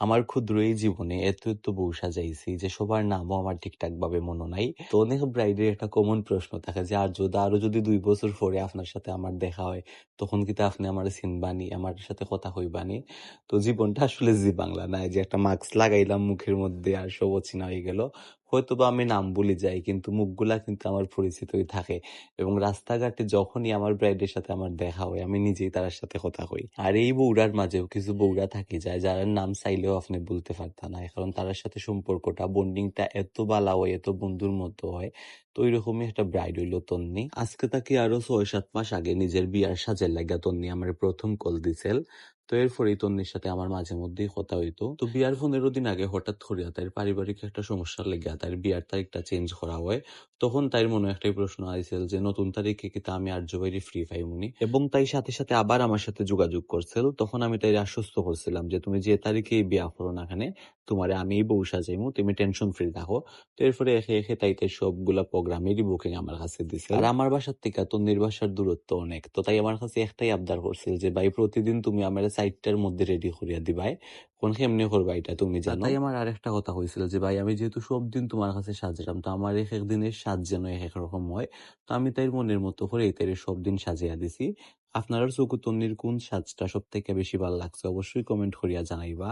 আমার ক্ষুদ্র এই জীবনে এত বউ সাজাইছি যে সবার নামও আমার ঠিকঠাক ভাবে মনে নাই। তো অনেক ব্রাইডের একটা কমন প্রশ্ন থাকে যে আরো যদি 2 বছর পরে আপনার সাথে আমার দেখা হয় তখন কিন্তু আপনি আমার চিনবানি, আমার সাথে কথা হইবানি। তো জীবনটা আসলে জি বাংলা নাই যে একটা মাস্ক লাগাইলাম মুখের মধ্যে আর সব অচেনা হয়ে গেল। হয়তোবা আমি নাম ভুলে যাই কিন্তু মুখগুলা কিন্তু আমার পরিচিতই থাকে, এবং রাস্তাঘাটে যখনই আমার ব্রাইডের সাথে আমার দেখা হয় আমি নিজেই তার সাথে কথা কই। আর এই বউরার মাঝেও কিছু বউরা থাকি যায় যার নাম চাইলেও আপনি বলতে পারতেন না, কারণ তার সাথে সম্পর্কটা বন্ডিংটা এত বালা হয়, এত বন্ধুর মতো হয়। তো ওইরকমই একটা ব্রাইড হইলো তন্নি। আজকে তাকে আরো 6-7 মাস আগে নিজের বিয়ার সাজের লাগা তন্নি আমার প্রথম কল দিছিল। তো এরপরেই তন্নির সাথে আমার মাঝে মধ্যেই কথা হইতো। তো বিয়ার 15 দিন আগে হঠাৎ করিয়া তার পারিবারিক একটা সমস্যার লেগে তার বিয়ার তারিখটা চেঞ্জ করা হয়। তখন তাইর মনে একটাই প্রশ্ন আইছিল যে নতুন তারিখে কি আমি আর্য বাইরে ফ্রি পাইমুনি, এবং তাই সাথে সাথে আবার আমার সাথে যোগাযোগ করছিল। তখন আমি তাই আশ্বস্ত করছিলাম যে তুমি যে তারিখে বিয়া করো না এখানে, তোমারে আমি বউ সাজাইমু, তুমি টেনশন ফ্রি রাখো। তো এরপরে একে তাই সবগুলা প্রোগ্রামেরই বুকিং আমার কাছে দিছে। আর আমার বাসার থেকে তন্নির বাসার দূরত্ব অনেক, তো তাই আমার কাছে একটাই আবদার করছিল যে ভাই প্রতিদিন তুমি আমার 4টার মধ্যে রেডি করিয়া দিবাই, কোন কেমনে করবা এটা তুমি জানো। তাই আমার আরেকটা কথা হয়েছিল যে ভাই আমি যেহেতু সব দিন তোমার কাছে সাজলাম, তো আমার এক একদিনের সাজ যেন এক এক রকম হয়। তো আমি তাই মনের মতো করে তাই সব দিন সাজিয়া দিছি। আপনার চোখে তন্নির কোন সাজটা সব থেকে বেশি ভালো লাগছে অবশ্যই কমেন্ট করিয়া জানাইবা।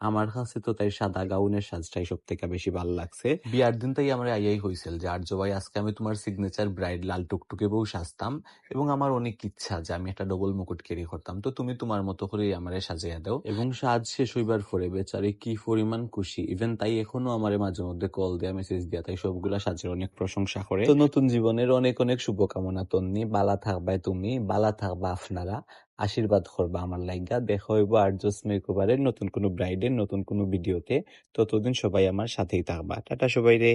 আমার কাছে তো তাই সাদা গাউনের সাজটাই সব থেকে বেশি ভালো লাগছে। বিয়ার দিন তাই আমার আইয়াই হয়েছিল যে আর্য ভাই আজকে আমি তোমার সিগনেচার ব্রাইড লাল টুকটুকে বউ সাজতাম, এবং আমার অনেক ইচ্ছা যে আমি একটা ডবল মুকুট ক্যারি করতাম, তো তুমি তোমার মতো করেই আমারে সাজিয়া দাও। এবং সাজ শেষ হইবার পরে বেচারি কি পরিমাণ খুশি, ইভেন তাই এখনো আমারে মাঝে মধ্যে কল দেয়া, মেসেজ দিয়া, তাই সবগুলা সাজের অনেক প্রশংসা করে। তো নতুন জীবনের অনেক অনেক শুভকামনা তন্নি, বালা থাকবাই তুমি, বালা থাকবা আপনারা, আশীর্বাদ করবা আমার লাইগা। দেখা হইব আর্যস মেকওভারের নতুন কোনো ব্রাইডের নতুন কোনো ভিডিওতে। ততদিন সবাই আমার সাথেই থাকবা। টাটা সবাই রে।